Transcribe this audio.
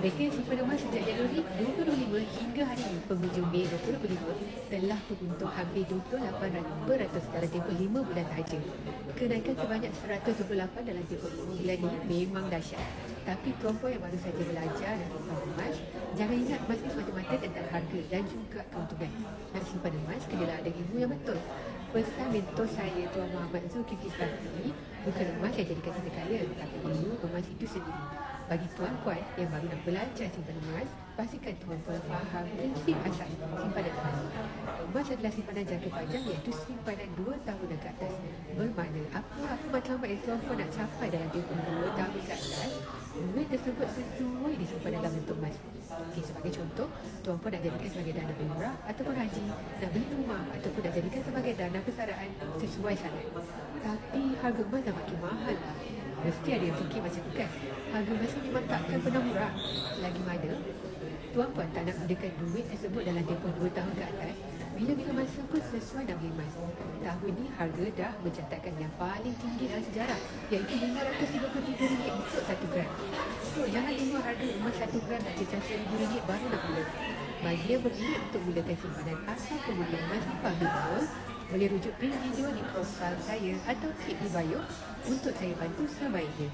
Mereka yang simpan emas sejak Januari 2025 hingga hari ini, penghujung Mei 2025, telah menguntung hampir 28% dalam tempoh 5 bulan sahaja. Kenaikan sebanyak 128 dalam tempoh 5 bulan ini memang dahsyat. Tapi tuan-puan yang baru saja belajar dan simpan emas, jangan ingat emas ini semata-mata tentang harga dan juga keuntungan. Nak simpan emas, kenalah ada ilmu yang betul. Pesan mentor saya, Tuan Muhammad Zulkifli Safri, bukan emas yang jadikan kita kaya, tapi ilmu emas itu sendiri. Bagi tuan-puan yang baru nak belajar simpan emas, pastikan tuan-puan faham prinsip asas simpanan emas. Emas adalah simpanan jangka panjang, iaitu simpanan 2 tahun dan ke atas. Bermakna apa matlamat yang tuan-puan nak capai dalam tempoh 2 tahun ke atas, duit tersebut sesuai disimpan dalam bentuk emas. Okay, sebagai contoh, tuan-puan nak jadikan sebagai dana umrah ataupun haji, nak beli rumah ataupun nak jadikan sebagai dana persaraan, sesuai syarat. Tapi harga emas dah makin mahal lah. Mesti ada yang fikir macam tu kan? Harga emas ni memang takkan pernah murah. Selagi mana tuan-puan tak nak gunakan duit tersebut dalam tempoh 2 tahun ke atas, bila-bila masa pun sesuai nak beli emas. Tahun ni harga dah mencatatkan yang paling tinggi dalam sejarah, iaitu RM533 untuk 1 gram. So, jangan tunggu harga emas 1 gram dah cecah RM1,000 baru nak mula. Bagi yang berminat untuk mulakan simpanan asal kemudian emas di Fahmi, boleh rujuk pin video di profil saya atau tip di bio untuk saya bantu sebaiknya.